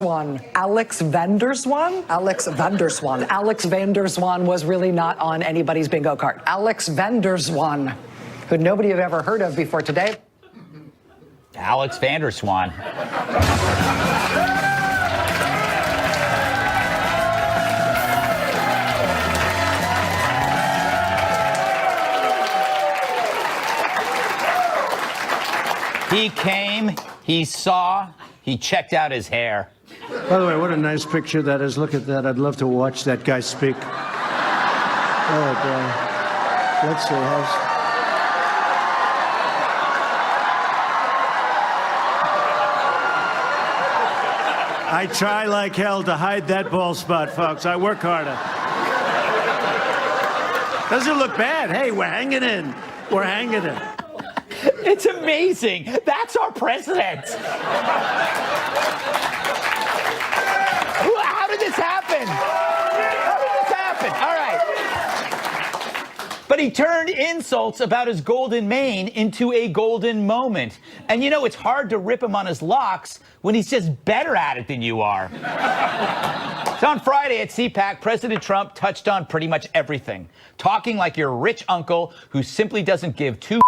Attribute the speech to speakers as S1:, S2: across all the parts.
S1: Alex van der Swan? Alex van der Swan. Alex van der Swan was really not on anybody's bingo card. Alex van der Swan, who nobody had ever heard of before today.
S2: Alex van der Swan. He came, he saw, he checked out his hair.
S3: By the way, what a nice picture that is. Look at that. I'd love to watch that guy speak. Oh, boy. Let's see. I try like hell to hide that bald spot, folks. I work harder. Doesn't look bad. Hey, we're hanging in. We're hanging in.
S2: It's amazing. That's our president. How did this happen? How did this happen? All right. But he turned insults about his golden mane into a golden moment. And you know, it's hard to rip him on his locks when he's just better at it than you are. So on Friday at CPAC, President Trump touched on pretty much everything, talking like your rich uncle who simply doesn't give two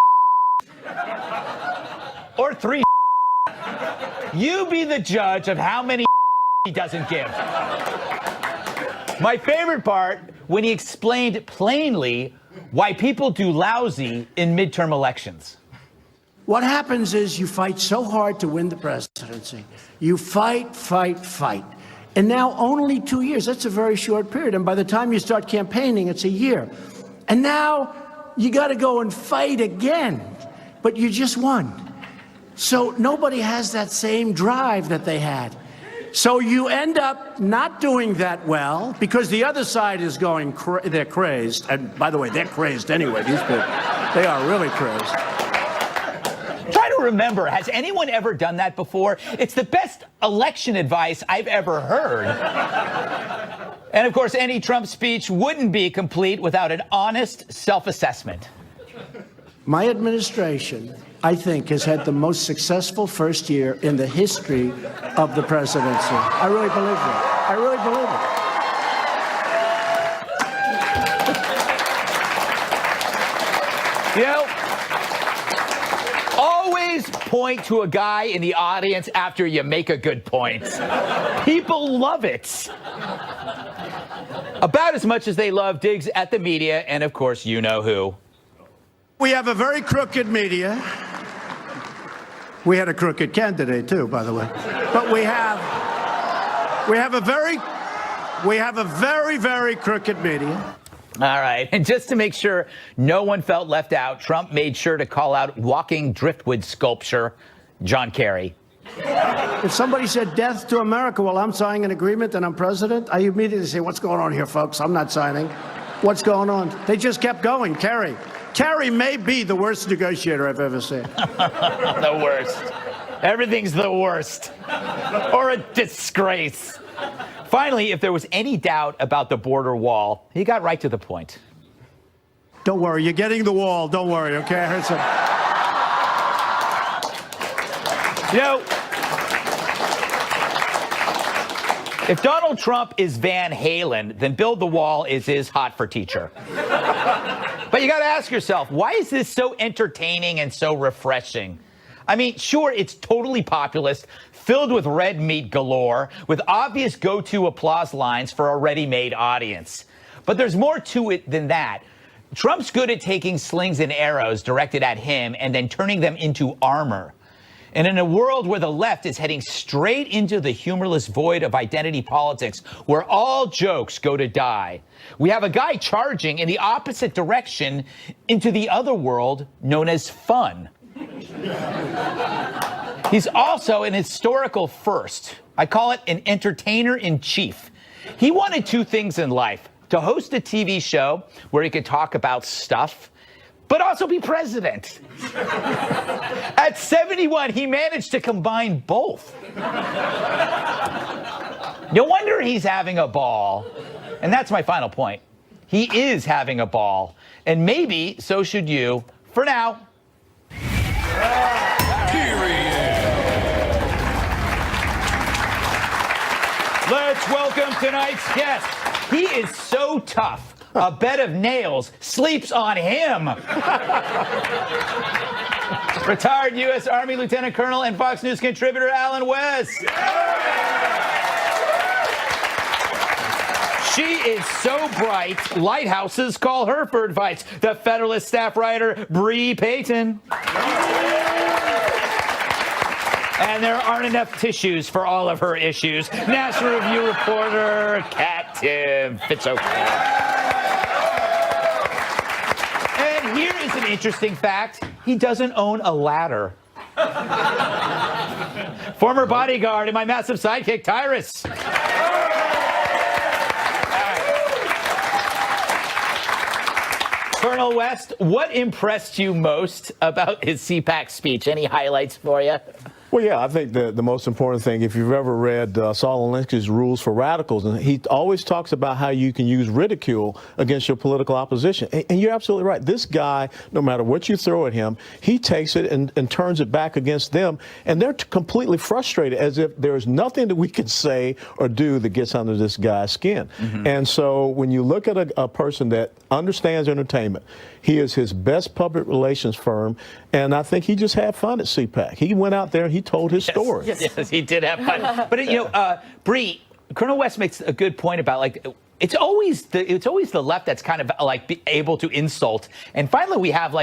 S2: or three. You be the judge of how many he doesn't give. My favorite part, when he explained plainly why people do lousy in midterm elections.
S3: What happens is you fight so hard to win the presidency. You fight, fight, fight. And now only 2 years, that's a very short period. And by the time you start campaigning, it's a year. And now you got to go and fight again. But you just won. So nobody has that same drive that they had. So you end up not doing that well because the other side is going, they're crazed. And by the way, they're crazed anyway, these people. They are really crazed.
S2: Try to remember, has anyone ever done that before? It's the best election advice I've ever heard. And of course, any Trump speech wouldn't be complete without an honest self-assessment.
S3: My administration, I think, has had the most successful first year in the history of the presidency. I really believe that. I really
S2: believe it. You know, always point to a guy in the audience after you make a good point. People love it. About as much as they love digs at the media, and of course, you know who.
S3: We have a very crooked media. We had a crooked candidate too, by the way. But we have a very, very crooked media.
S2: All right. And just to make sure no one felt left out, Trump made sure to call out walking driftwood sculpture, John Kerry.
S3: If somebody said death to America while I'm signing an agreement and I'm president, I immediately say, what's going on here, folks? I'm not signing. What's going on? They just kept going. Kerry may be the worst negotiator I've ever seen.
S2: The worst. Everything's the worst. Or a disgrace. Finally, if there was any doubt about the border wall, he got right to the point.
S3: Don't worry, you're getting the wall. Don't worry, okay? I heard some.
S2: You know, if Donald Trump is Van Halen, then Build the Wall is his Hot for Teacher. But you got to ask yourself, why is this so entertaining and so refreshing? I mean, sure, it's totally populist, filled with red meat galore, with obvious go-to applause lines for a ready-made audience. But there's more to it than that. Trump's good at taking slings and arrows directed at him and then turning them into armor. And in a world where the left is heading straight into the humorless void of identity politics, where all jokes go to die, we have a guy charging in the opposite direction into the other world known as fun. He's also an historical first. I call it an entertainer-in-chief. He wanted two things in life: to host a TV show where he could talk about stuff, but also be president. At 71, he managed to combine both. No wonder he's having a ball. And that's my final point. He is having a ball. And maybe so should you, for now. Let's welcome tonight's guest. He is so tough, a bed of nails sleeps on him. Retired U.S. Army Lieutenant Colonel and Fox News contributor Alan West. She is so bright, lighthouses call her for advice. The Federalist staff writer, Bree Payton. And there aren't enough tissues for all of her issues. National Review reporter, Tim Fitzoke. And here is an interesting fact. He doesn't own a ladder. Former bodyguard and my massive sidekick, Tyrus. Colonel West, what impressed you most about his CPAC speech? Any highlights for you?
S4: Well, yeah, I think the most important thing, if you've ever read Saul Alinsky's Rules for Radicals, and he always talks about how you can use ridicule against your political opposition. And you're absolutely right. This guy, no matter what you throw at him, he takes it and turns it back against them. And they're completely frustrated, as if there's nothing that we can say or do that gets under this guy's skin. Mm-hmm. And so when you look at a person that understands entertainment, he is his best public relations firm, and I think he just had fun at CPAC. He went out there and he told his story.
S2: Yes, he did have fun. But Bree, Colonel West makes a good point about it's always the left that's kind of able to insult, and finally we have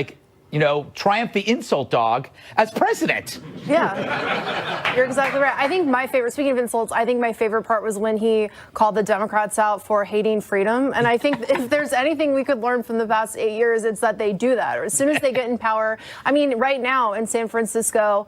S2: Triumph the insult dog as president.
S5: Yeah, you're exactly right. I think my favorite, speaking of insults, I think my favorite part was when he called the Democrats out for hating freedom. And I think if there's anything we could learn from the past 8 years, it's that they do that. Or as soon as they get in power, I mean, right now in San Francisco,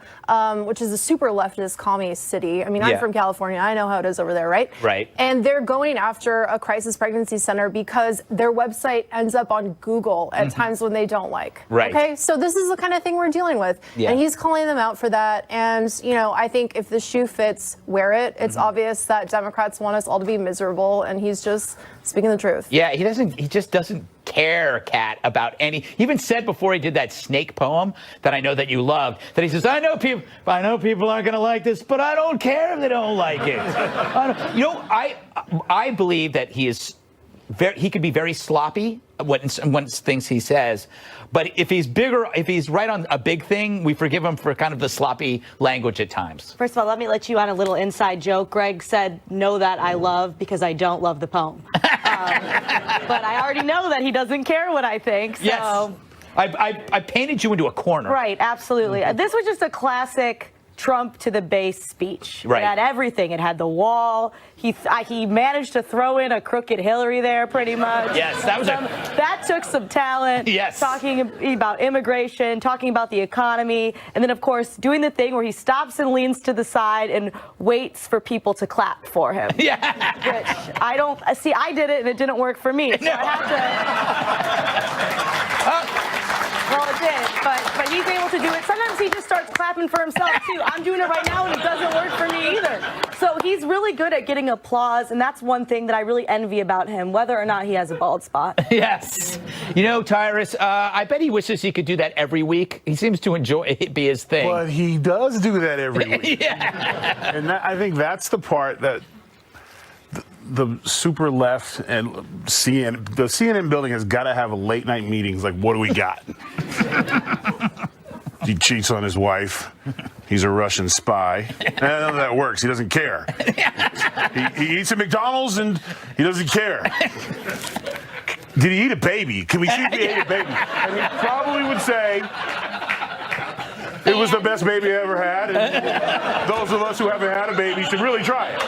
S5: which is a super leftist commie city. I mean, I'm from California. I know how it is over there, right?
S2: Right.
S5: And they're going after a crisis pregnancy center because their website ends up on Google at times when they don't like.
S2: Right.
S5: Okay. So this is the kind of thing we're dealing with.
S2: Yeah.
S5: And he's calling them out for that. And, I think if the shoe fits, wear it. It's obvious that Democrats want us all to be miserable, and he's just speaking the truth.
S2: Yeah, he just doesn't care, Kat, about any. He even said before he did that snake poem that I know that you loved, that he says, I know people aren't going to like this, but I don't care if they don't like it. I believe that he could be very sloppy when things he says, but if he's right on a big thing, we forgive him for kind of the sloppy language at times.
S6: First of all, let me let you on a little inside joke. Greg said, know that I love because I don't love the poem. But I already know that he doesn't care what I think. So.
S2: Yes. I painted you into a corner.
S6: Right, absolutely. This was just a classic Trump to the base speech.
S2: Right.
S6: It had everything. It had the wall. He managed to throw in a crooked Hillary there, pretty much.
S2: Yes,
S6: that took some talent.
S2: Yes.
S6: Talking about immigration, talking about the economy, and then of course doing the thing where he stops and leans to the side and waits for people to clap for him.
S2: Yeah.
S6: Which I don't see. I did it and it didn't work for me. So
S2: No.
S6: I had to. Well, it did, but he's able to do it. Sometimes he just starts clapping for himself, too. I'm doing it right now, and it doesn't work for me either. So he's really good at getting applause, and that's one thing that I really envy about him, whether or not he has a bald spot.
S2: Yes. Tyrus, I bet he wishes he could do that every week. He seems to enjoy it, be his thing.
S7: But he does do that every week.
S2: Yeah.
S7: And I think that's the part that the super left and the CNN building has got to have a late night meetings. Like, what do we got? He cheats on his wife. He's a Russian spy. None of that works. He doesn't care. He eats at McDonald's and he doesn't care. Did he eat a baby? Can we see if he ate a baby? And he probably would say it was the best baby I ever had. And those of us who haven't had a baby should really try it.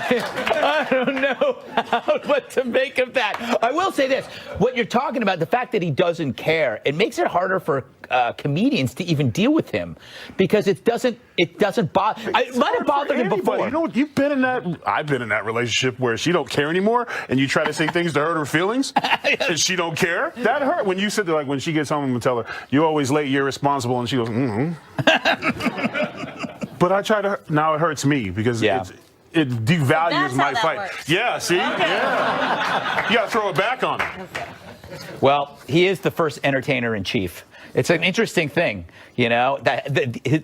S2: I don't know what to make of that. I will say this. What you're talking about, the fact that he doesn't care, it makes it harder for comedians to even deal with him because it doesn't bother. It might have bothered him before.
S7: You know, you've been in that. I've been in that relationship where she don't care anymore, and you try to say things to hurt her feelings, and she don't care. That hurt when you sit there, like when she gets home and tell her, "You're always late, you're responsible," and she goes, "Mm-hmm." But I try to. Now it hurts me because it devalues my fight.
S6: Works.
S7: Yeah, see? Okay. Yeah. You got to throw it back on him.
S2: Well, he is the first entertainer in chief It's an interesting thing, you know, that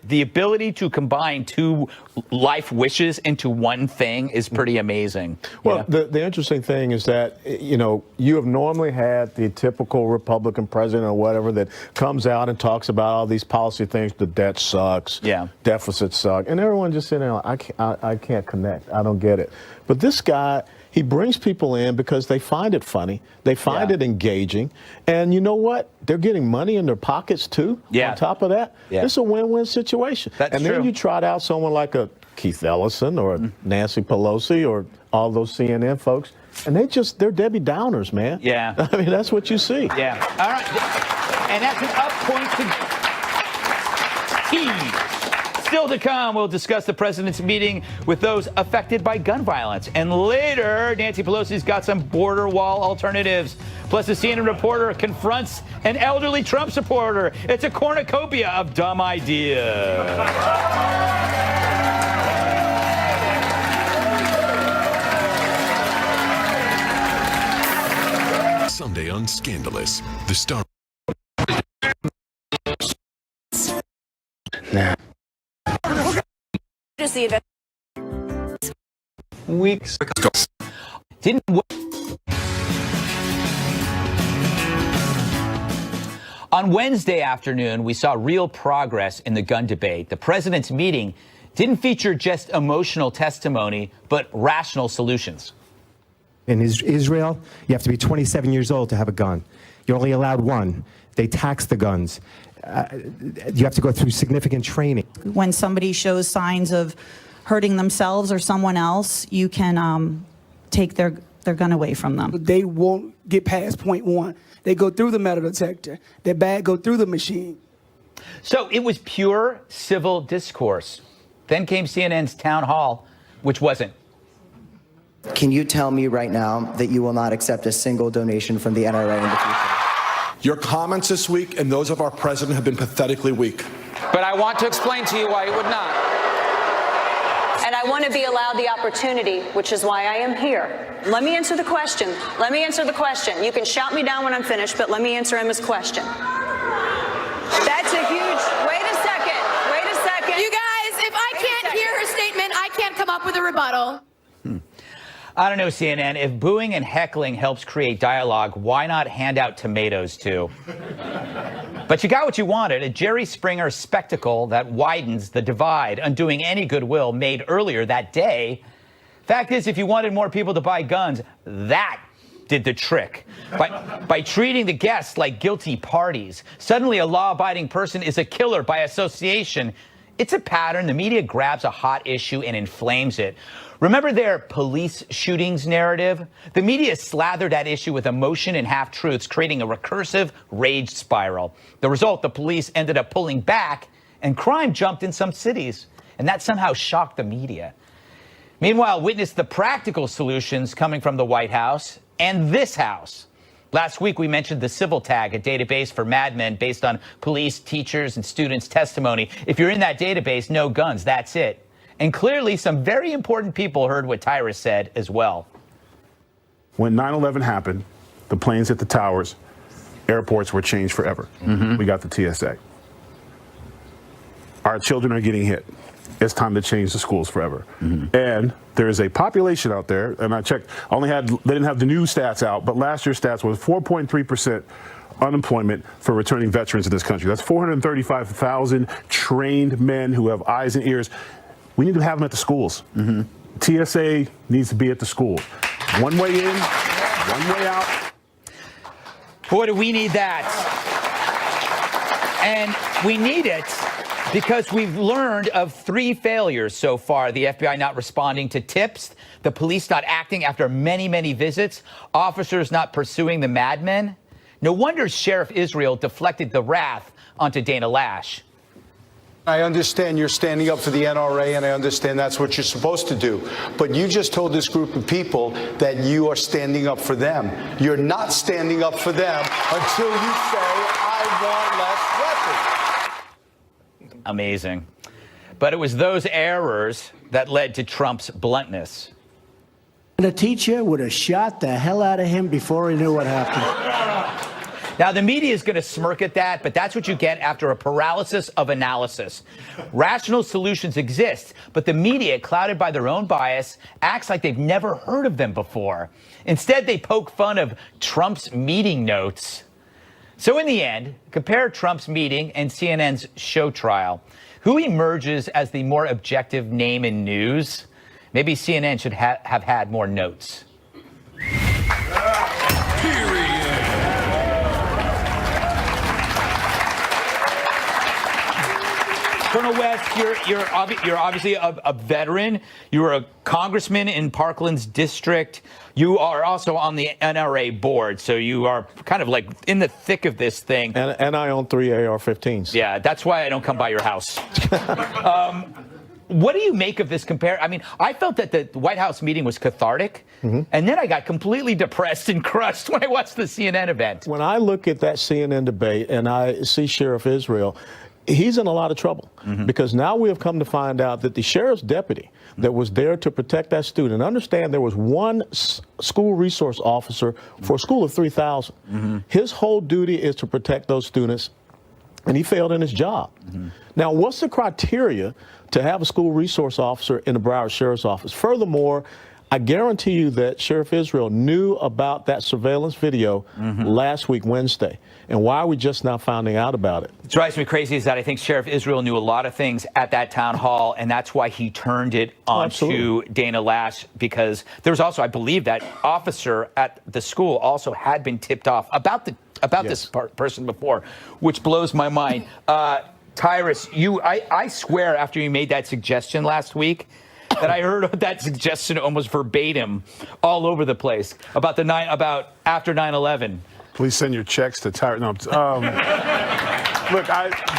S2: the ability to combine two life wishes into one thing is pretty amazing.
S4: Well, the interesting thing is that, you know, you have normally had the typical Republican president or whatever that comes out and talks about all these policy things. The debt sucks.
S2: Yeah.
S4: Deficits suck. And everyone just sitting there like, I can't connect. I don't get it. But this guy, he brings people in because they find it funny. They find it engaging. And you know what? They're getting money in their pockets, too, on top of that. Yeah. It's a win-win situation.
S2: That's
S4: and
S2: true.
S4: then you trot out someone like a Keith Ellison or Nancy Pelosi or all those CNN folks, and they're Debbie Downers, man.
S2: Yeah.
S4: I mean, that's what you see.
S2: Yeah. All right. And that's an up point to T. Still to come, we'll discuss the president's meeting with those affected by gun violence. And later, Nancy Pelosi's got some border wall alternatives. Plus, a CNN reporter confronts an elderly Trump supporter. It's a cornucopia of dumb ideas.
S8: Sunday on Scandalous, the star.
S4: Nah.
S9: Just the event.
S4: Weeks.
S2: Didn't. On Wednesday afternoon, we saw real progress in the gun debate. The president's meeting didn't feature just emotional testimony, but rational solutions.
S10: In Israel, you have to be 27 years old to have a gun. You're only allowed one. They tax the guns. You have to go through significant training.
S11: When somebody shows signs of hurting themselves or someone else, you can take their gun away from them.
S12: They won't get past point one. They go through the metal detector. Their bag go through the machine.
S2: So it was pure civil discourse. Then came CNN's town hall, which wasn't.
S13: Can you tell me right now that you will not accept a single donation from the NRA in the future?
S14: Your comments this week and those of our president have been pathetically weak.
S15: But I want to explain to you why you would not.
S9: And I want to be allowed the opportunity, which is why I am here. Let me answer the question. Let me answer the question. You can shout me down when I'm finished, but let me answer Emma's question. That's a huge... Wait a second. Wait a second.
S16: You guys, if I can't hear her statement, I can't come up with a rebuttal.
S2: I don't know, CNN. If booing and heckling helps create dialogue, why not hand out tomatoes, too? But you got what you wanted, a Jerry Springer spectacle that widens the divide, undoing any goodwill made earlier that day. Fact is, if you wanted more people to buy guns, that did the trick. By treating the guests like guilty parties, suddenly a law-abiding person is a killer by association. It's a pattern. The media grabs a hot issue and inflames it. Remember their police shootings narrative? The media slathered that issue with emotion and half-truths, creating a recursive rage spiral. The result, the police ended up pulling back, and crime jumped in some cities. And that somehow shocked the media. Meanwhile, witness the practical solutions coming from the White House and this House. Last week, we mentioned the Civil Tag, a database for madmen based on police, teachers, and students' testimony. If you're in that database, no guns, that's it. And clearly, some very important people heard what Tyrus said as well.
S7: When 9/11 happened, the planes hit the towers, airports were changed forever. We got the TSA. Our children are getting hit. It's time to change the schools forever. And there is a population out there, and I checked, they didn't have the new stats out, but last year's stats was 4.3% unemployment for returning veterans in this country. That's 435,000 trained men who have eyes and ears. We need to have them at the schools. TSA needs to be at the school. One way in, one way out.
S2: Boy, do we need that. And we need it because we've learned of 3 failures so far. The FBI not responding to tips, the police not acting after many, many visits, officers not pursuing the madmen. No wonder Sheriff Israel deflected the wrath onto Dana Lash.
S17: I understand you're standing up for the NRA, and I understand that's what you're supposed to do. But you just told this group of people that you are standing up for them. You're not standing up for them until you say, I want less weapons.
S2: Amazing. But it was those errors that led to Trump's bluntness.
S3: The teacher would have shot the hell out of him before he knew what happened.
S2: Now, the media is going to smirk at that, but that's what you get after a paralysis of analysis. Rational solutions exist, but the media, clouded by their own bias, acts like they've never heard of them before. Instead, they poke fun of Trump's meeting notes. So in the end, compare Trump's meeting and CNN's show trial. Who emerges as the more objective name in news? Maybe CNN should have had more notes. Colonel West, you're obviously a veteran. You were a congressman in Parkland's district. You are also on the NRA board, so you are kind of like in the thick of this thing.
S4: And I own 3 AR-15s.
S2: Yeah, that's why I don't come by your house. What do you make of this I mean, I felt that the White House meeting was cathartic, and then I got completely depressed and crushed when I watched the CNN event.
S4: When I look at that CNN debate and I see Sheriff Israel, he's in a lot of trouble because now we have come to find out that the sheriff's deputy that was there to protect that student, understand there was one school resource officer for a school of 3,000. His whole duty is to protect those students, and he failed in his job. Now, what's the criteria to have a school resource officer in the Broward Sheriff's Office? Furthermore, I guarantee you that Sheriff Israel knew about that surveillance video last week, Wednesday. And why are we just now finding out about it?
S2: What drives me crazy is that I think Sheriff Israel knew a lot of things at that town hall, and that's why he turned it onto Dana Lash, because there was also, I believe, that officer at the school also had been tipped off about this person before, which blows my mind. Tyrus, I swear after you made that suggestion last week, that I heard that suggestion almost verbatim all over the place about after 9/11.
S7: Please send your checks to Tyrus. No, look,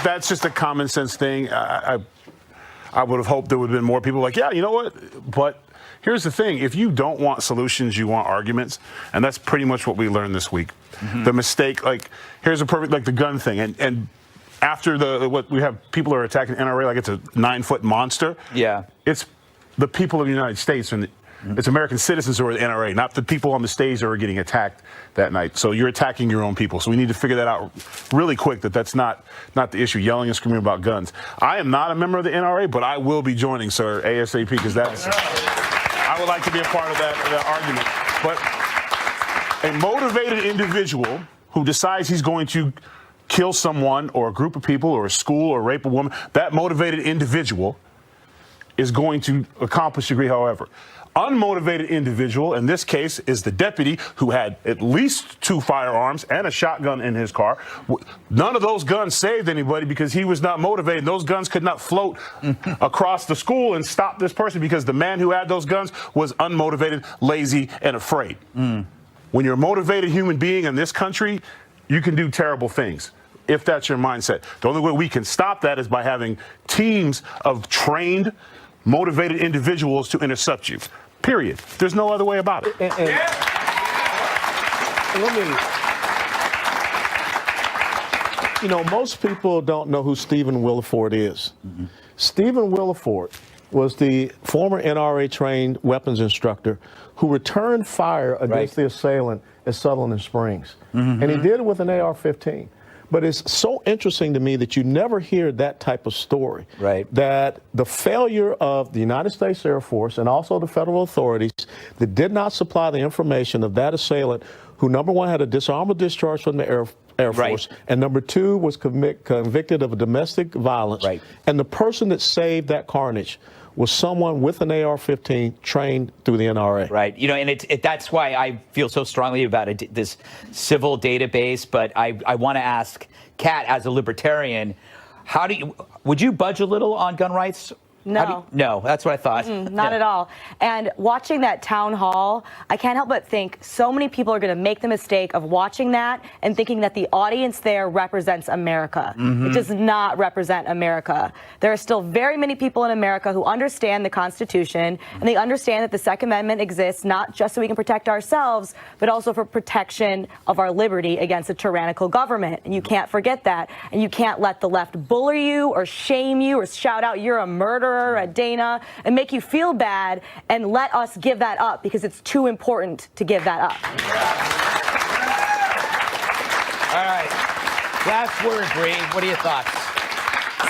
S7: that's just a common sense thing. I would have hoped there would have been more people like, yeah, you know what? But here's the thing. If you don't want solutions, you want arguments. And that's pretty much what we learned this week. The mistake, like, here's a perfect, like the gun thing. And after what we have, people are attacking NRA like it's a 9-foot monster.
S2: Yeah.
S7: It's the people of the United States, and it's American citizens who are the NRA, not the people on the stage that are getting attacked that night. So you're attacking your own people. So we need to figure that out really quick, that's not the issue, yelling and screaming about guns. I am not a member of the NRA, but I will be joining, sir, ASAP, because I would like to be a part of that argument. But a motivated individual who decides he's going to kill someone or a group of people or a school or rape a woman, that motivated individual is going to accomplish a degree, however. Unmotivated individual, in this case, is the deputy who had at least 2 firearms and a shotgun in his car. None of those guns saved anybody because he was not motivated. Those guns could not float across the school and stop this person because the man who had those guns was unmotivated, lazy, and afraid. When you're a motivated human being in this country, you can do terrible things. If that's your mindset. The only way we can stop that is by having teams of trained, motivated individuals to intercept you. Period. There's no other way about it.
S4: Let me, most people don't know who Stephen Williford is. Stephen Williford was the former NRA-trained weapons instructor who returned fire against the assailant at Sutherland Springs. And he did it with an AR-15. But it's so interesting to me that you never hear that type of story. That the failure of the United States Air Force and also the federal authorities that did not supply the information of that assailant who, number one, had a dishonorable discharge from the Air Force, and number two, was convicted of a domestic violence. And the person that saved that carnage was someone with an AR-15 trained through the NRA.
S2: And that's why I feel so strongly about this civil database. But I want to ask Kat, as a libertarian, would you budge a little on gun rights?
S6: No.
S2: No, that's what I thought.
S6: Not at all. And watching that town hall, I can't help but think so many people are going to make the mistake of watching that and thinking that the audience there represents America. It does not represent America. There are still very many people in America who understand the Constitution, and they understand that the Second Amendment exists not just so we can protect ourselves, but also for protection of our liberty against a tyrannical government. And you can't forget that. And you can't let the left bully you or shame you or shout out you're a murderer at Dana and make you feel bad and let us give that up because it's too important to give that up.
S2: All right. Last word, Bree. What are your thoughts?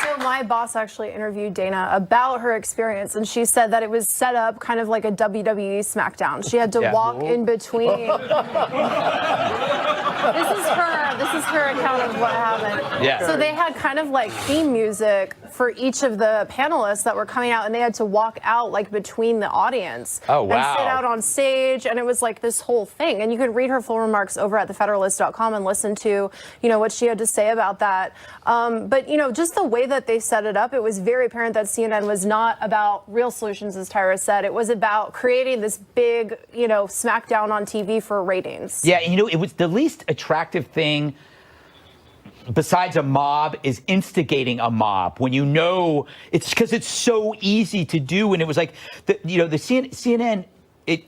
S5: So my boss actually interviewed Dana about her experience, and she said that it was set up kind of like a WWE SmackDown. She had to walk in between. This is her account of what happened.
S2: Yeah.
S5: So they had kind of like theme music for each of the panelists that were coming out, and they had to walk out like between the audience.
S2: Oh, wow.
S5: And sit out on stage, and it was like this whole thing. And you can read her full remarks over at thefederalist.com and listen to, what she had to say about that. But, just the way that they set it up, it was very apparent that CNN was not about real solutions, as Tyra said. It was about creating this big, smackdown on TV for ratings.
S2: Yeah, it was the least attractive thing besides a mob is instigating a mob when it's because it's so easy to do. And it was like, the CNN, it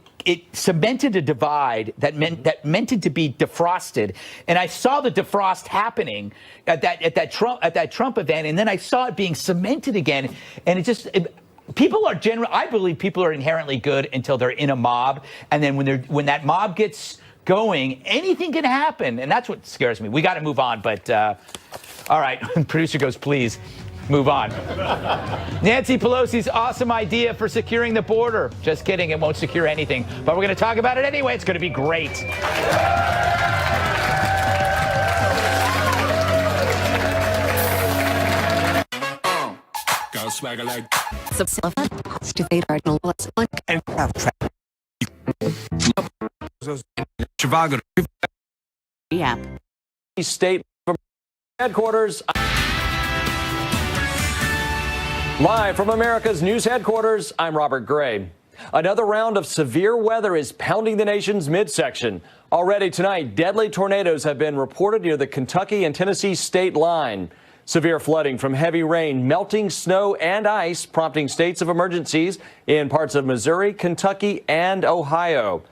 S2: cemented a divide that meant it to be defrosted. And I saw the defrost happening at that Trump event, and then I saw it being cemented again. And I believe people are inherently good until they're in a mob, and then when that mob gets going, anything can happen, and that's what scares me. We got to move on, but all right. Producer goes, please move on. Nancy Pelosi's awesome idea for securing the border. Just kidding, it won't secure anything, but we're going to talk about it anyway. It's going to be great.
S8: Got swagger like
S18: State headquarters. Live from America's news headquarters, I'm Robert Gray. Another round of severe weather is pounding the nation's midsection. Already tonight, deadly tornadoes have been reported near the Kentucky and Tennessee state line. Severe flooding from heavy rain, melting snow and ice, prompting states of emergencies in parts of Missouri, Kentucky, and Ohio.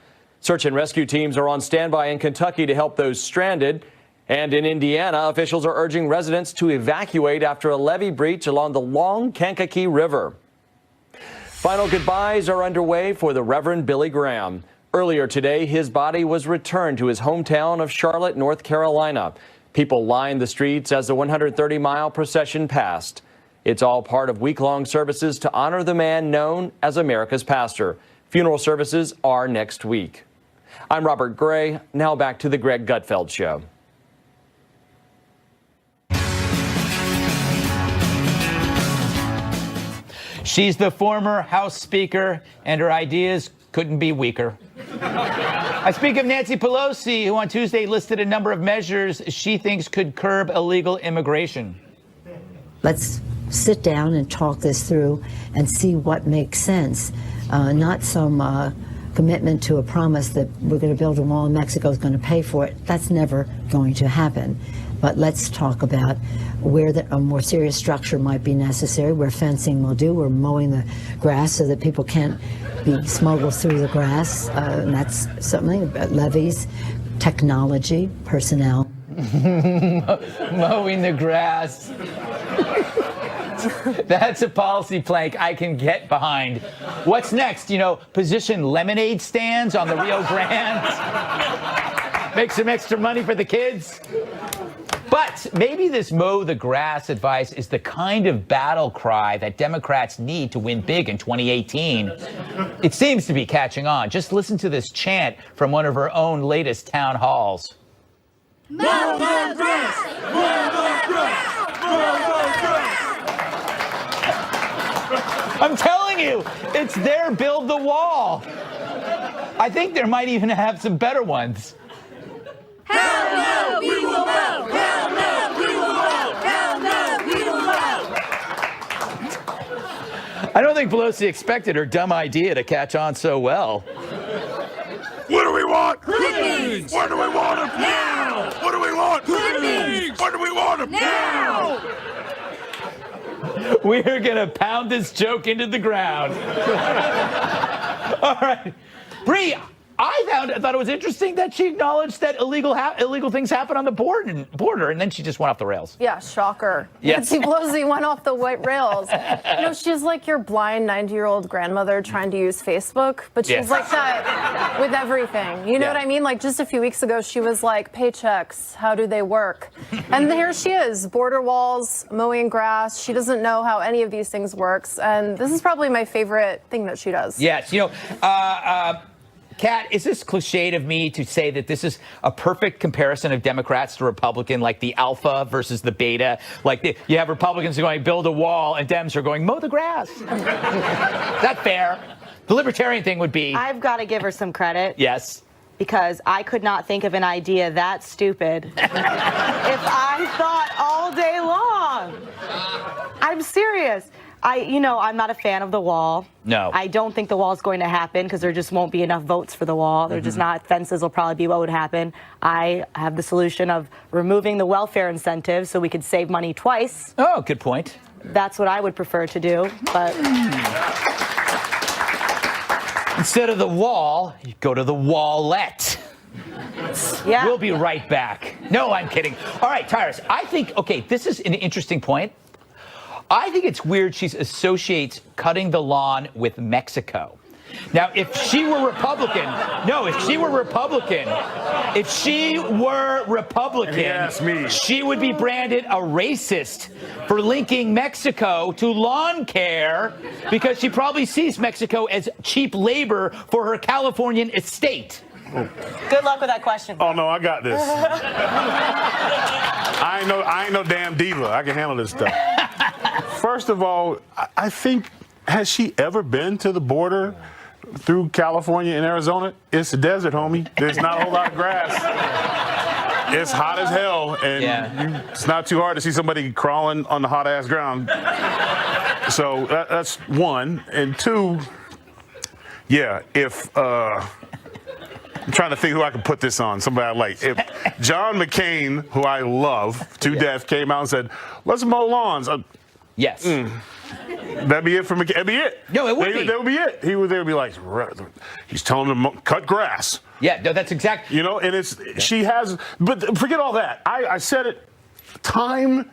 S18: Search and rescue teams are on standby in Kentucky to help those stranded. And in Indiana, officials are urging residents to evacuate after a levee breach along the long Kankakee River. Final goodbyes are underway for the Reverend Billy Graham. Earlier today, his body was returned to his hometown of Charlotte, North Carolina. People lined the streets as the 130-mile procession passed. It's all part of week-long services to honor the man known as America's pastor. Funeral services are next week. I'm Robert Gray. Now back to the Greg Gutfeld Show.
S2: She's the former House Speaker, and her ideas couldn't be weaker. I speak of Nancy Pelosi, who on Tuesday listed a number of measures she thinks could curb illegal immigration.
S19: Let's sit down and talk this through and see what makes sense, not some commitment to a promise that we're going to build a wall and Mexico's going to pay for it. That's never going to happen. But let's talk about where a more serious structure might be necessary, where fencing will do, where mowing the grass so that people can't be smuggled through the grass. And that's something about levees, technology, personnel.
S2: Mowing the grass. That's a policy plank I can get behind. What's next? Position lemonade stands on the Rio Grande? Make some extra money for the kids? But maybe this mow the grass advice is the kind of battle cry that Democrats need to win big in 2018. It seems to be catching on. Just listen to this chant from one of her own latest town halls.
S20: Mow the grass! Mow the grass! Mow the grass!
S2: I'm telling you, it's their build the wall. I think there might even have some better ones.
S20: Hell no, we will mow! Hell no, we will mow! Hell no, we will mow!
S2: I don't think Pelosi expected her dumb idea to catch on so well.
S20: What do we want? Clippings! Where do we want them? Now! What do we want? Clippings! Where do we want them? Now!
S2: We're going to pound this joke into the ground. All right. Bree, I thought it was interesting that she acknowledged that illegal things happen on the border, and then she just went off the rails.
S5: Yeah, shocker.
S2: Yes.
S5: Nancy Pelosi went off the white rails. She's like your blind 90-year-old grandmother trying to use Facebook, but she's like that with everything. You know what I mean? Like just a few weeks ago, she was like, paychecks, how do they work? And here she is, border walls, mowing grass. She doesn't know how any of these things works, and this is probably my favorite thing that she does.
S2: Yes, Kat, is this cliched of me to say that this is a perfect comparison of Democrats to Republican, like the alpha versus the beta? Like you have Republicans going, build a wall, and Dems are going, mow the grass. Is that fair? The libertarian thing would be...
S6: I've got to give her some credit.
S2: Yes.
S6: Because I could not think of an idea that stupid if I thought all day long. I'm serious. I'm not a fan of the wall.
S2: No.
S6: I don't think the wall is going to happen because there just won't be enough votes for the wall. They're just not. Fences will probably be what would happen. I have the solution of removing the welfare incentives so we could save money twice.
S2: Oh, good point.
S6: That's what I would prefer to do, but...
S2: Instead of the wall, you go to the wallette.
S6: Yeah.
S2: We'll be right back. No, I'm kidding. All right, Tyrus, I think, this is an interesting point. I think it's weird she associates cutting the lawn with Mexico. Now, if she were Republican, she would be branded a racist for linking Mexico to lawn care because she probably sees Mexico as cheap labor for her Californian estate.
S6: Good luck with that question.
S7: Oh, no, I got this. I ain't no damn diva. I can handle this stuff. First of all, I think, has she ever been to the border through California and Arizona? It's a desert, homie. There's not a whole lot of grass. It's hot as hell, and it's not too hard to see somebody crawling on the hot-ass ground. So that's one. And two, if... I'm trying to think who I can put this on, somebody I like. If John McCain, who I love to death, came out and said, let's mow lawns.
S2: Yes.
S7: That'd be it for McCain. That'd be it.
S2: No, it would be.
S7: That would be it. They would be like, he's telling them to cut grass.
S2: Yeah, no, that's exactly.
S7: And she has, but forget all that. I said it time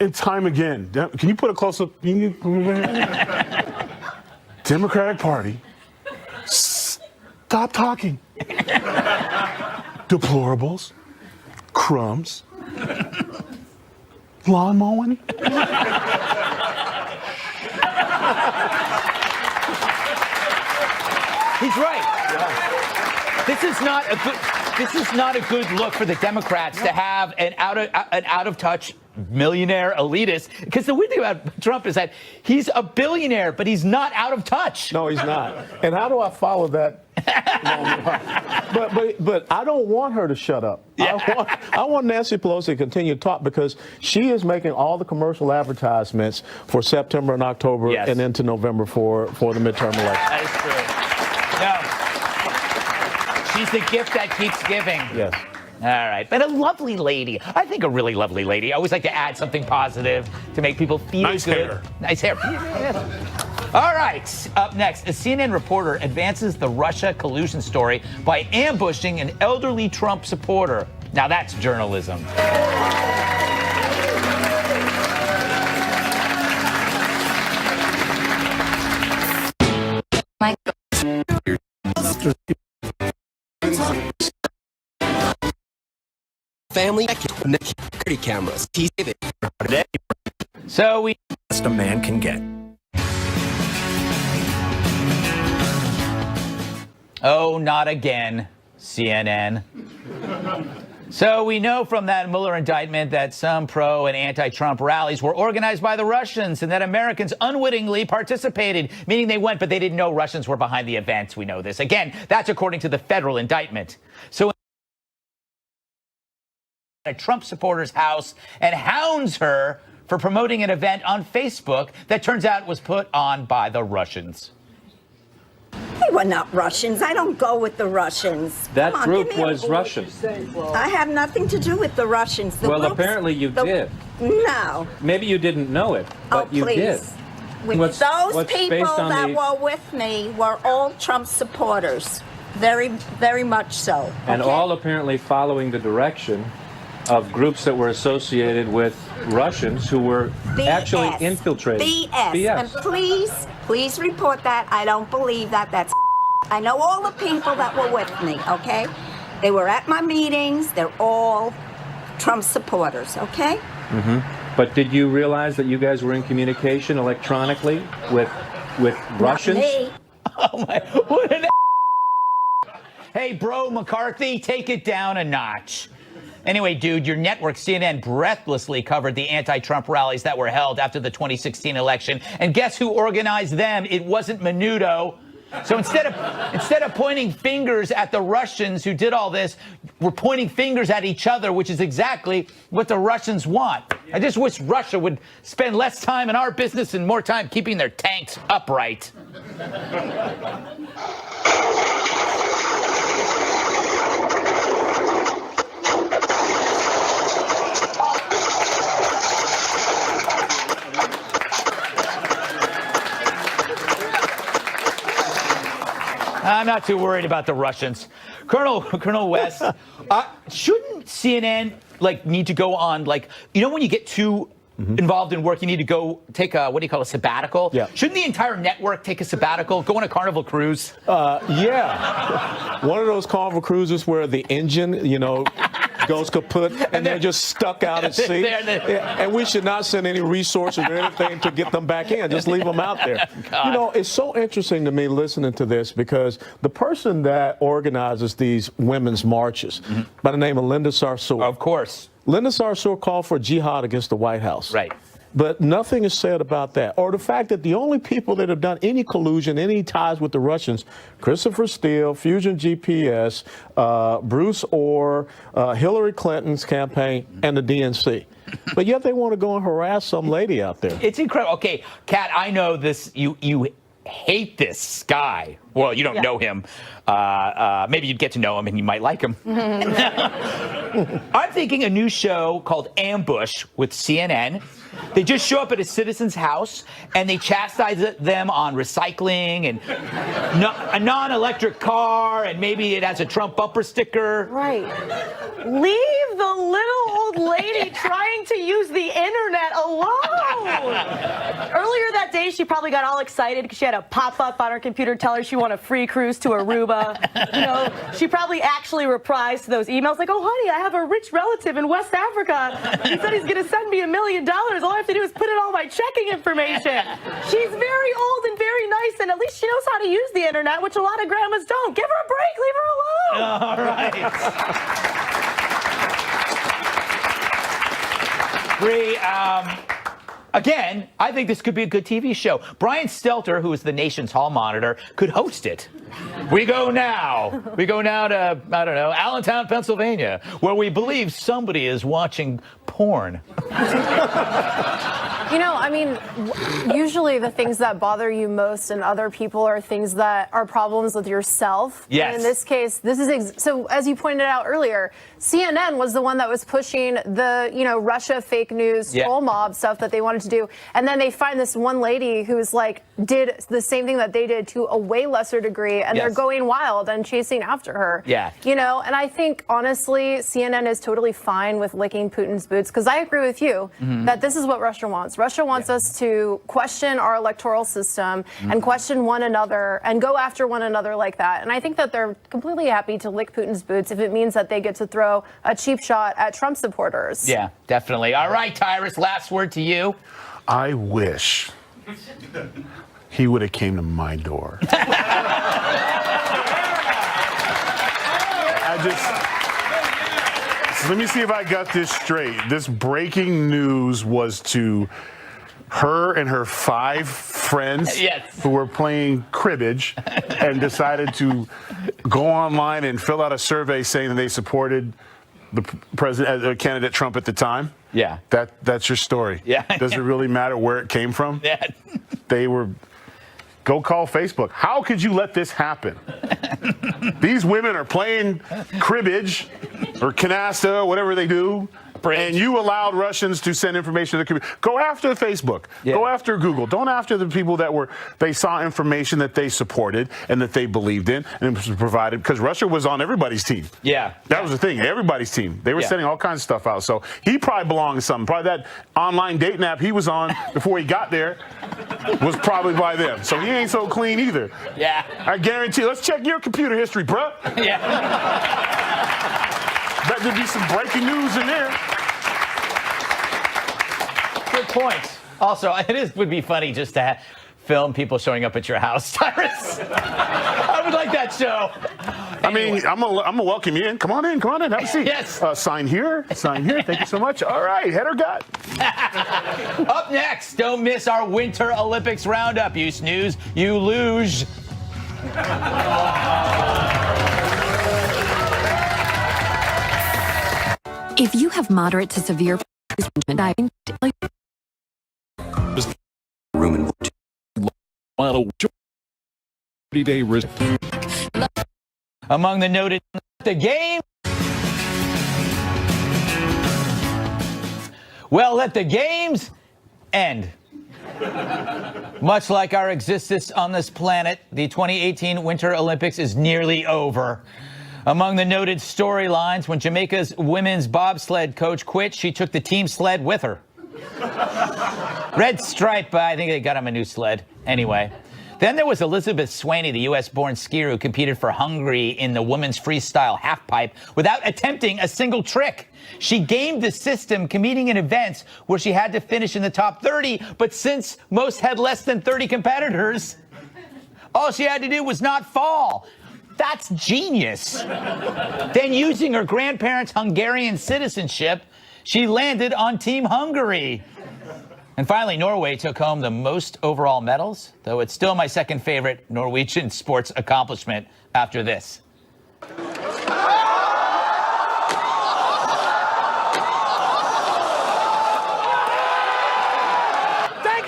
S7: and time again. Can you put a close up? Democratic Party. Stop talking. Deplorables, crumbs, lawn mowing.
S2: He's right. This is not a good look for the Democrats to have an out of touch millionaire elitist. Because the weird thing about Trump is that he's a billionaire, but he's not out of touch.
S4: No, he's not. And how do I follow that? But I don't want her to shut up. Yeah. I want Nancy Pelosi to continue to talk because she is making all the commercial advertisements for September and October and into November for the midterm election.
S2: That is true. No. She's the gift that keeps giving.
S4: Yes.
S2: All right. But a lovely lady. I think a really lovely lady. I always like to add something positive to make people feel
S7: nice
S2: good.
S7: Hair.
S2: Nice hair. All right. Up next, a CNN reporter advances the Russia collusion story by ambushing an elderly Trump supporter. Now that's journalism.
S21: Family security cameras.
S2: So we
S21: best a man can get.
S2: Oh, not again, CNN. So we know from that Mueller indictment that some pro and anti-Trump rallies were organized by the Russians and that Americans unwittingly participated, meaning they went, but they didn't know Russians were behind the events. We know this. Again, that's according to the federal indictment. So a Trump supporter's house and hounds her for promoting an event on Facebook that turns out was put on by the Russians.
S22: They were not Russians. I don't go with the Russians.
S23: That group was Russian.
S22: I have nothing to do with the Russians.
S23: Well, apparently you did.
S22: No.
S23: Maybe you didn't know it, but you did.
S22: Those people that were with me were all Trump supporters. Very, very much so.
S23: And
S22: okay?
S23: all apparently following the direction of groups that were associated with Russians who were actually infiltrated.
S22: BS. And please report that. I don't believe that. That's I know all the people that were with me, okay? They were at my meetings. They're all Trump supporters, okay?
S23: Mm-hmm. But did you realize that you guys were in communication electronically with Russians?
S22: Not me.
S2: Oh my, what an Hey, bro, McCarthy, take it down a notch. Anyway, dude, your network, CNN, breathlessly covered the anti-Trump rallies that were held after the 2016 election. And guess who organized them? It wasn't Menudo. So instead of pointing fingers at the Russians who did all this, we're pointing fingers at each other, which is exactly what the Russians want. I just wish Russia would spend less time in our business and more time keeping their tanks upright. I'm not too worried about the Russians. Colonel West, shouldn't CNN need to go on when you get too involved in work, you need to go take a, what do you call a sabbatical?
S4: Yeah.
S2: Shouldn't the entire network take a sabbatical, go on a Carnival cruise?
S4: Yeah. One of those Carnival cruises where the engine, goes kaput and they're just stuck out at sea. And we should not send any resources or anything to get them back in. Just leave them out there. It's so interesting to me listening to this because the person that organizes these women's marches by the name of Linda Sarsour.
S2: Of course.
S4: Linda Sarsour called for jihad against the White House.
S2: Right.
S4: But nothing is said about that. Or the fact that the only people that have done any collusion, any ties with the Russians, Christopher Steele, Fusion GPS, Bruce Orr, Hillary Clinton's campaign, and the DNC. But yet they want to go and harass some lady out there.
S2: It's incredible. Okay, Kat, I know this. You hate this guy. Well, you don't know him. Maybe you'd get to know him and you might like him. I'm thinking a new show called Ambush with CNN. They just show up at a citizen's house and they chastise them on recycling and a non-electric car, and maybe it has a Trump bumper sticker.
S6: Right. Leave the little old lady trying to use the internet alone. Earlier that day, she probably got all excited because she had a pop-up on her computer telling her she won a free cruise to Aruba. She probably actually reprised those emails like, "Oh, honey, I have a rich relative in West Africa. He said he's going to send me $1 million. All I have to do is put in all my checking information." She's very old and very nice, and at least she knows how to use the internet, which a lot of grandmas don't. Give her a break. Leave her alone.
S2: All right. Bree, again, I think this could be a good TV show. Brian Stelter, who is the nation's hall monitor, could host it. We go now to, I don't know, Allentown, Pennsylvania, where we believe somebody is watching porn.
S5: Usually the things that bother you most in other people are things that are problems with yourself.
S2: Yes.
S5: And in this case, this is so as you pointed out earlier, CNN was the one that was pushing the, Russia fake news troll mob stuff that they wanted to do. And then they find this one lady who's did the same thing that they did to a way lesser degree. And they're going wild and chasing after her.
S2: Yeah.
S5: And I think, honestly, CNN is totally fine with licking Putin's boots, because I agree with you that this is what Russia wants. Russia wants us to question our electoral system and question one another and go after one another like that. And I think that they're completely happy to lick Putin's boots if it means that they get to throw a cheap shot at Trump supporters.
S2: Yeah, definitely. All right, Tyrus, last word to you.
S7: I wish he would have came to my door. Let me see if I got this straight. This breaking news was to her and her 5 friends who were playing cribbage and decided to go online and fill out a survey saying that they supported the candidate Trump at the time.
S2: Yeah.
S7: That's your story.
S2: Yeah.
S7: Does it really matter where it came from?
S2: Yeah.
S7: They were. Go call Facebook. How could you let this happen? These women are playing cribbage or canasta, whatever they do, And you allowed Russians to send information to the community. Go after Facebook.
S2: Yeah.
S7: Go after Google. Don't after the people that they saw information that they supported and that they believed in and was provided, because Russia was on everybody's team.
S2: Yeah.
S7: That was the thing. Everybody's team. They were sending all kinds of stuff out. So he probably belonged to something. Probably that online dating app he was on before he got there was probably by them. So he ain't so clean either.
S2: Yeah.
S7: I guarantee. Let's check your computer history, bruh.
S2: Yeah.
S7: Bet there'd be some breaking news in there.
S2: Good point. Also, would be funny just to film people showing up at your house, Tyrus. I would like that show. Anyway.
S7: I mean, I'm gonna welcome you in. Come on in. Have a seat.
S2: Yes.
S7: Sign here. Thank you so much. All right, head or gut.
S2: Up next, don't miss our Winter Olympics roundup. You snooze, you lose.
S1: If you have moderate to severe diving,
S8: Room and 30-day risk.
S2: Among the noted the game. Well, let the games end. Much like our existence on this planet, the 2018 Winter Olympics is nearly over. Among the noted storylines, when Jamaica's women's bobsled coach quit, she took the team sled with her. Red stripe, I think they got him a new sled. Anyway. Then there was Elizabeth Swaney, the U.S.-born skier who competed for Hungary in the women's freestyle halfpipe without attempting a single trick. She gamed the system, competing in events where she had to finish in the top 30, but since most had less than 30 competitors, all she had to do was not fall. That's genius. Then, using her grandparents' Hungarian citizenship, she landed on Team Hungary. And finally, Norway took home the most overall medals, though it's still my second favorite Norwegian sports accomplishment after this.
S20: Thank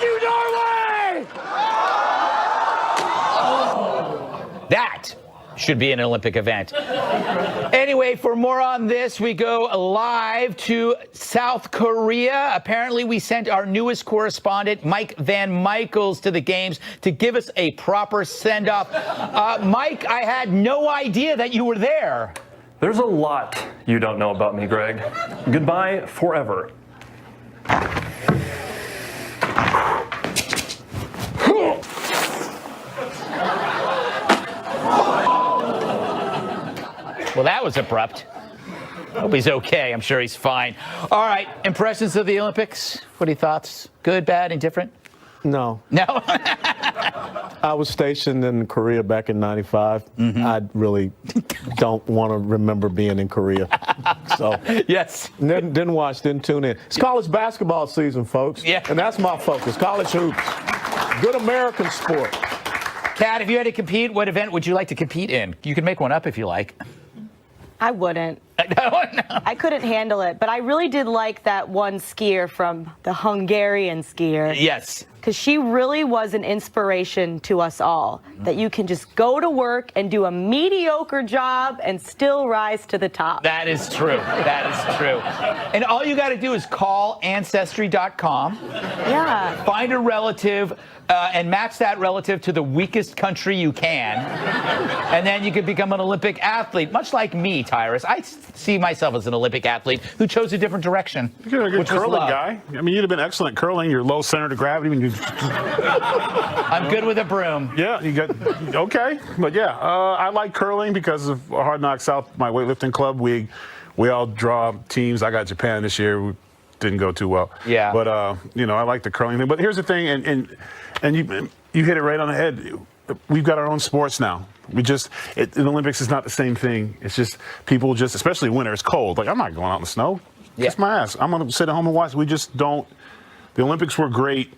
S20: you, Norway!
S2: That should be an Olympic event. Anyway, for more on this, we go live to South Korea. Apparently, we sent our newest correspondent, Mike Van Michaels, to the games to give us a proper send-off. Mike, I had no idea that you were there.
S10: There's a lot you don't know about me, Greg. Goodbye forever.
S2: Well, that was abrupt. Hope he's okay. I'm sure he's fine. All right, impressions of the Olympics. What are your thoughts? Good, bad, indifferent?
S4: No.
S2: No?
S4: I was stationed in Korea back in '95. I really don't want to remember being in Korea. So
S2: yes.
S4: Didn't watch, didn't tune in. It's college basketball season, folks.
S2: Yeah.
S4: And that's my focus, college hoops. Good American sport.
S2: Kat, if you had to compete, what event would you like to compete in? You can make one up if you like.
S6: I wouldn't.
S2: No.
S6: I couldn't handle it, but I really did like that one skier from the Hungarian skier.
S2: Yes.
S6: Because she really was an inspiration to us all, that you can just go to work and do a mediocre job and still rise to the top.
S2: That is true. That is true. And all you got to do is call Ancestry.com.
S6: Yeah.
S2: Find a relative and match that relative to the weakest country you can. And then you can become an Olympic athlete, much like me, Tyrus. I see myself as an Olympic athlete who chose a different direction.
S7: You're a good curling guy. I mean, you'd have been excellent curling. You're low center of gravity. When you...
S2: I'm good with a broom.
S7: Yeah, you got okay. But yeah, I like curling because of Hard Knocks South, my weightlifting club. We all draw teams. I got Japan this year. We didn't go too well.
S2: Yeah.
S7: But I like the curling thing. But here's the thing, and you hit it right on the head. We've got our own sports now. The Olympics is not the same thing. It's just people especially winter, it's cold. Like, I'm not going out in the snow. Kiss my ass. I'm going to sit at home and watch. We just don't. The Olympics were great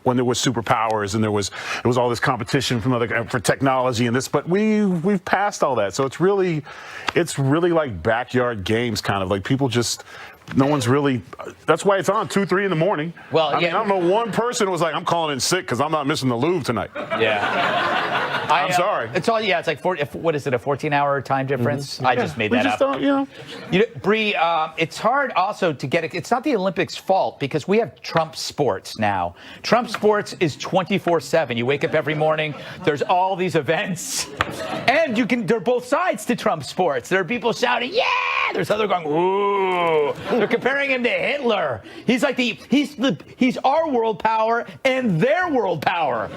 S7: when there was superpowers and there was all this competition for technology and this, but we've passed all that. So it's really like backyard games, kind of like people just. No one's really. That's why it's on 2, 3 in the morning. Well, I mean, I don't know one person was like, I'm calling in sick because I'm not missing the Louvre tonight.
S2: Yeah.
S7: I'm sorry.
S2: It's all, yeah, it's like, what is it, a 14-hour time difference? I just made
S7: We
S2: that
S7: just
S2: up.
S7: don't, you know.
S2: Bree, it's hard also to get it. It's not the Olympics' fault because we have Trump sports now. Trump sports is 24/7. You wake up every morning, there's all these events, and they're both sides to Trump sports. There are people shouting, yeah! There's other going, ooh. They're comparing him to Hitler. He's like he's our world power and their world power.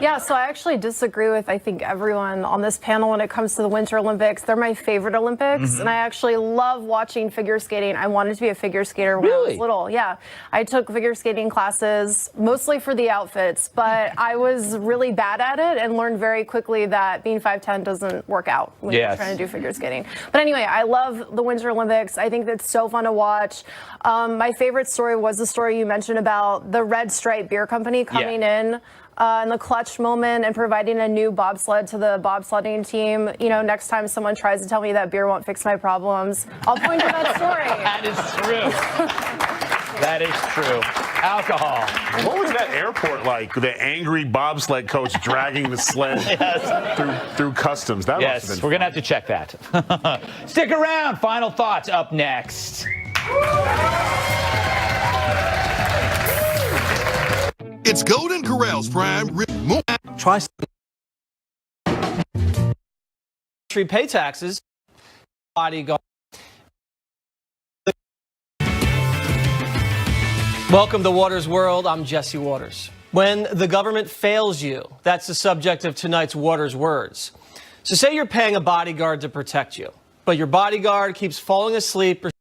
S5: Yeah, so I actually disagree with, I think, everyone on this panel when it comes to the Winter Olympics. They're my favorite Olympics, and I actually love watching figure skating. I wanted to be a figure skater when I was little. Yeah, I took figure skating classes, mostly for the outfits, but I was really bad at it and learned very quickly that being 5'10" doesn't work out when you're trying to do figure skating. But anyway, I love the Winter Olympics. I think that's so fun to watch. My favorite story was the story you mentioned about the Red Stripe Beer Company coming in the clutch moment and providing a new bobsled to the bobsledding team. You know, next time someone tries to tell me that beer won't fix my problems, I'll point to that story.
S2: That is true. That is true. Alcohol.
S7: What was that airport like? The angry bobsled coach dragging the sled through customs. That must have been
S2: we're going to have to check that. Stick around. Final thoughts up next.
S20: It's Golden Corral's Prime.
S11: Try pay taxes. Bodyguard. Welcome to Waters World. I'm Jesse Waters. When the government fails you, that's the subject of tonight's Waters Words. So say you're paying a bodyguard to protect you, but your bodyguard keeps falling asleep or